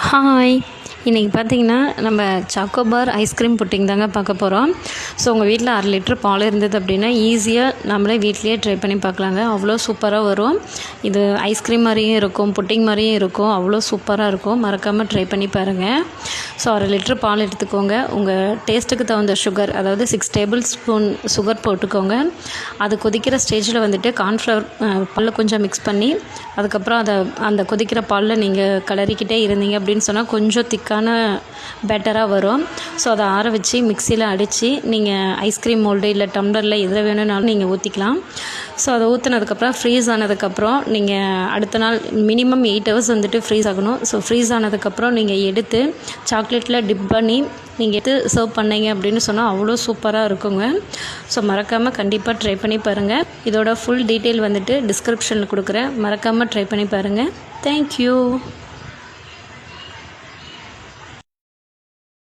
Hi, இன்றைக்கி பார்த்திங்கன்னா நம்ம சாக்கோபார் ஐஸ்கிரீம் புட்டிங் தாங்க பார்க்க போகிறோம். ஸோ உங்கள் வீட்டில் 1/2 லிட்டர் பால் இருந்தது அப்படின்னா ஈஸியாக நம்மளே வீட்லேயே ட்ரை பண்ணி பார்க்கலாங்க. அவ்வளோ சூப்பராக வரும். இது ஐஸ்கிரீம் மாதிரியும் இருக்கும், புட்டிங் மாதிரியும் இருக்கும். அவ்வளோ சூப்பராக இருக்கும். மறக்காமல் ட்ரை பண்ணி பாருங்கள். ஸோ 1/2 லிட்டர் பால் எடுத்துக்கோங்க. உங்கள் டேஸ்ட்டுக்கு தகுந்த சுகர், அதாவது 6 டேபிள் ஸ்பூன் சுகர் போட்டுக்கோங்க. அது கொதிக்கிற ஸ்டேஜில் வந்துட்டு கார்ன்ஃப்ளவர் பாலில் கொஞ்சம் மிக்ஸ் பண்ணி அதுக்கப்புறம் அந்த கொதிக்கிற பாலில் நீங்கள் கிளறிக்கிட்டே இருந்தீங்க அப்படின்னு சொன்னால் கொஞ்சம் திக்கான பேட்டராக வரும். ஸோ அதை ஆற வச்சு மிக்சியில் அடித்து நீங்கள் ஐஸ்கிரீம் மோல்டு இல்லை டம்ளரில் எதில் வேணும்னாலும் நீங்கள் ஊற்றிக்கலாம். ஸோ அதை ஊற்றினதுக்கப்புறம் ஃப்ரீஸ் ஆனதுக்கப்புறம் நீங்கள் அடுத்த நாள் மினிமம் 8 ஹவர்ஸ் வந்துட்டு ஃப்ரீஸ் ஆகணும். ஸோ ஃப்ரீஸ் ஆனதுக்கப்புறம் நீங்கள் எடுத்து சாக்லேட்டில் டிப் பண்ணி நீங்கள் எடுத்து சர்வ் பண்ணீங்க அப்படின்னு சொன்னால் அவ்வளோ சூப்பராக இருக்குங்க. ஸோ மறக்காமல் கண்டிப்பாக ட்ரை பண்ணி பாருங்கள். இதோட ஃபுல் டீட்டெயில் வந்துட்டு டிஸ்கிரிப்ஷனில் கொடுக்குறேன். மறக்காமல் ட்ரை பண்ணி பாருங்கள். தேங்க்யூ.